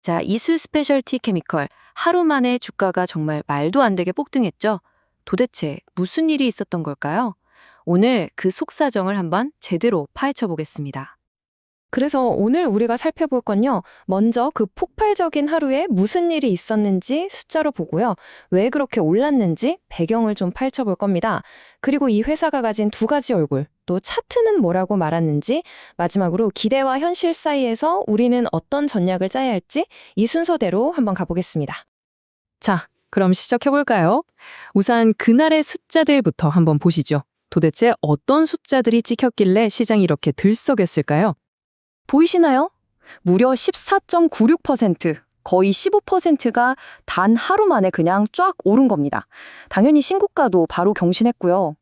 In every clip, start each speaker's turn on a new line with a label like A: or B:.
A: 자, 이수 스페셜티 케미컬. 하루 만에 주가가 정말 말도 안 되게 폭등했죠? 도대체 무슨 일이 있었던 걸까요? 오늘 그 속사정을 한번 제대로 파헤쳐 보겠습니다.
B: 그래서 오늘 우리가 살펴볼 건요. 먼저 그 폭발적인 하루에 무슨 일이 있었는지 숫자로 보고요. 왜 그렇게 올랐는지 배경을 좀 파헤쳐 볼 겁니다. 그리고 이 회사가 가진 두 가지 얼굴, 또 차트는 뭐라고 말았는지, 마지막으로 기대와 현실 사이에서 우리는 어떤 전략을 짜야 할지 이 순서대로 한번 가보겠습니다.
C: 자, 그럼 시작해볼까요? 우선 그날의 숫자들부터 한번 보시죠. 도대체 어떤 숫자들이 찍혔길래 시장이 이렇게 들썩였을까요?
B: 보이시나요? 무려 14.96%, 거의 15%가 단 하루 만에 그냥 쫙 오른 겁니다. 당연히 신고가도 바로 경신했고요.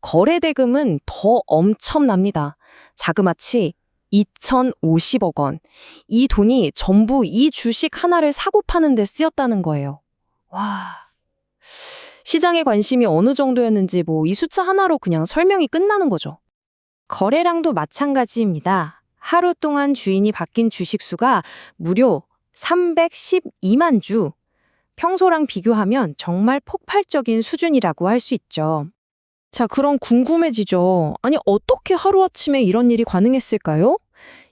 B: 거래 대금은 더 엄청납니다. 자그마치 2,050억 원. 이 돈이 전부 이 주식 하나를 사고 파는 데 쓰였다는 거예요. 와. 시장의 관심이 어느 정도였는지 이 숫자 하나로 그냥 설명이 끝나는 거죠. 거래량도 마찬가지입니다. 하루 동안 주인이 바뀐 주식 수가 무려 312만 주. 평소랑 비교하면 정말 폭발적인 수준이라고 할 수 있죠. 자, 그럼 궁금해지죠. 아니, 어떻게 하루아침에 이런 일이 가능했을까요?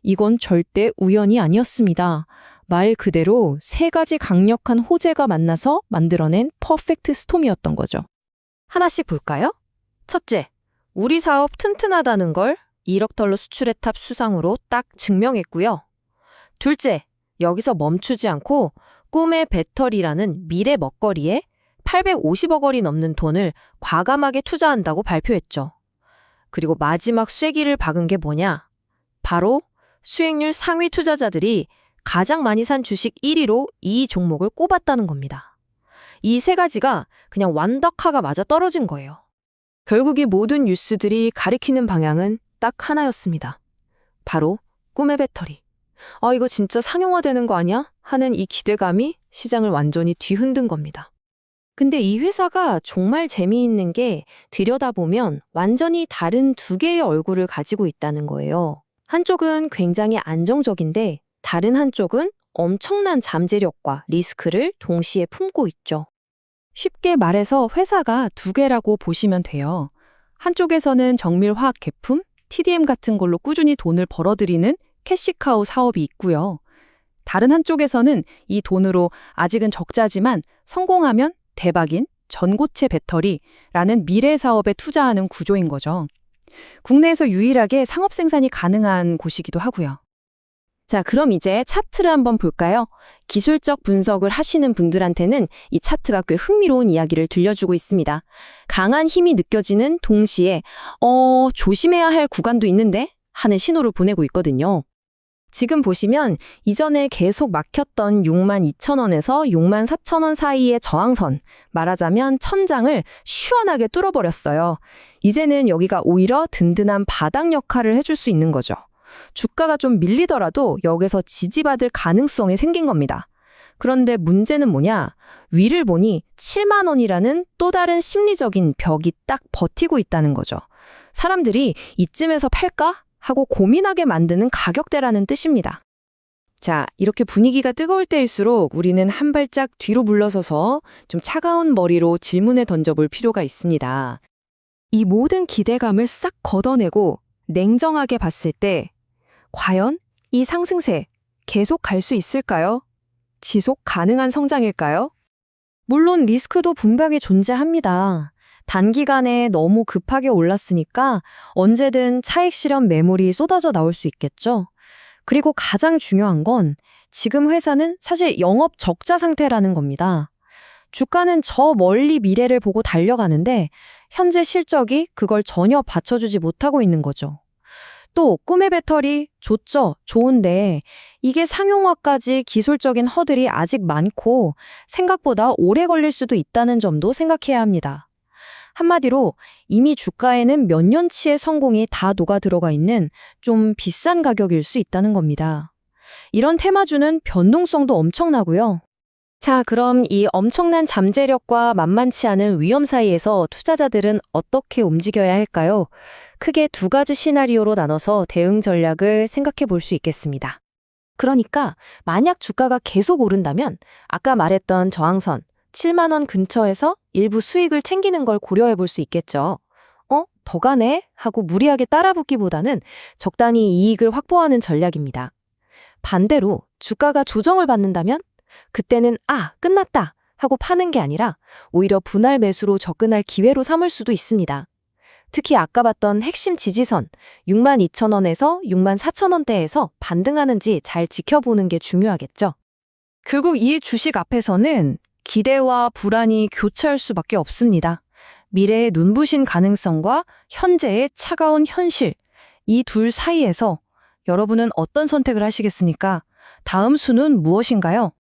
B: 이건 절대 우연이 아니었습니다. 말 그대로 세 가지 강력한 호재가 만나서 만들어낸 퍼펙트 스톰이었던 거죠. 하나씩 볼까요? 첫째, 우리 사업 튼튼하다는 걸 1억 달러 수출의 탑 수상으로 딱 증명했고요. 둘째, 여기서 멈추지 않고 꿈의 배터리라는 미래 먹거리에 850억 원이 넘는 돈을 과감하게 투자한다고 발표했죠. 그리고 마지막 쐐기를 박은 게 뭐냐? 바로 수익률 상위 투자자들이 가장 많이 산 주식 1위로 이 종목을 꼽았다는 겁니다. 이 세 가지가 그냥 완벽하가 맞아 떨어진 거예요. 결국 이 모든 뉴스들이 가리키는 방향은 딱 하나였습니다. 바로 꿈의 배터리. 이거 진짜 상용화되는 거 아니야? 하는 이 기대감이 시장을 완전히 뒤흔든 겁니다. 근데 이 회사가 정말 재미있는 게 들여다보면 완전히 다른 두 개의 얼굴을 가지고 있다는 거예요. 한쪽은 굉장히 안정적인데 다른 한쪽은 엄청난 잠재력과 리스크를 동시에 품고 있죠. 쉽게 말해서 회사가 두 개라고 보시면 돼요. 한쪽에서는 정밀화학 제품, TDM 같은 걸로 꾸준히 돈을 벌어들이는 캐시카우 사업이 있고요. 다른 한쪽에서는 이 돈으로 아직은 적자지만 성공하면 대박인 전고체 배터리라는 미래 사업에 투자하는 구조인 거죠. 국내에서 유일하게 상업 생산이 가능한 곳이기도 하고요. 자, 그럼 이제 차트를 한번 볼까요? 기술적 분석을 하시는 분들한테는 이 차트가 꽤 흥미로운 이야기를 들려주고 있습니다. 강한 힘이 느껴지는 동시에 조심해야 할 구간도 있는데 하는 신호를 보내고 있거든요. 지금 보시면 이전에 계속 막혔던 62,000원에서 64,000원 사이의 저항선, 말하자면 천장을 시원하게 뚫어버렸어요. 이제는 여기가 오히려 든든한 바닥 역할을 해줄 수 있는 거죠. 주가가 좀 밀리더라도 여기서 지지받을 가능성이 생긴 겁니다. 그런데 문제는 뭐냐? 위를 보니 7만 원이라는 또 다른 심리적인 벽이 딱 버티고 있다는 거죠. 사람들이 이쯤에서 팔까? 하고 고민하게 만드는 가격대라는 뜻입니다. 자, 이렇게 분위기가 뜨거울 때일수록 우리는 한 발짝 뒤로 물러서서 좀 차가운 머리로 질문에 던져볼 필요가 있습니다. 이 모든 기대감을 싹 걷어내고 냉정하게 봤을 때 과연 이 상승세 계속 갈 수 있을까요? 지속 가능한 성장일까요? 물론 리스크도 분명히 존재합니다. 단기간에 너무 급하게 올랐으니까 언제든 차익 실현 매물이 쏟아져 나올 수 있겠죠. 그리고 가장 중요한 건 지금 회사는 사실 영업 적자 상태라는 겁니다. 주가는 저 멀리 미래를 보고 달려가는데 현재 실적이 그걸 전혀 받쳐주지 못하고 있는 거죠. 또 꿈의 배터리 좋죠. 좋은데 이게 상용화까지 기술적인 허들이 아직 많고 생각보다 오래 걸릴 수도 있다는 점도 생각해야 합니다. 한마디로 이미 주가에는 몇 년치의 성공이 다 녹아 들어가 있는 좀 비싼 가격일 수 있다는 겁니다. 이런 테마주는 변동성도 엄청나고요. 자, 그럼 이 엄청난 잠재력과 만만치 않은 위험 사이에서 투자자들은 어떻게 움직여야 할까요? 크게 두 가지 시나리오로 나눠서 대응 전략을 생각해 볼 수 있겠습니다.
D: 그러니까 만약 주가가 계속 오른다면 아까 말했던 저항선 7만 원 근처에서 일부 수익을 챙기는 걸 고려해 볼 수 있겠죠. 더 가네? 하고 무리하게 따라붙기보다는 적당히 이익을 확보하는 전략입니다. 반대로 주가가 조정을 받는다면 그때는 끝났다 하고 파는 게 아니라 오히려 분할 매수로 접근할 기회로 삼을 수도 있습니다. 특히 아까 봤던 핵심 지지선 62,000원에서 64,000원대에서 반등하는지 잘 지켜보는 게 중요하겠죠.
B: 결국 이 주식 앞에서는 기대와 불안이 교차할 수밖에 없습니다. 미래의 눈부신 가능성과 현재의 차가운 현실, 이 둘 사이에서 여러분은 어떤 선택을 하시겠습니까? 다음 수는 무엇인가요?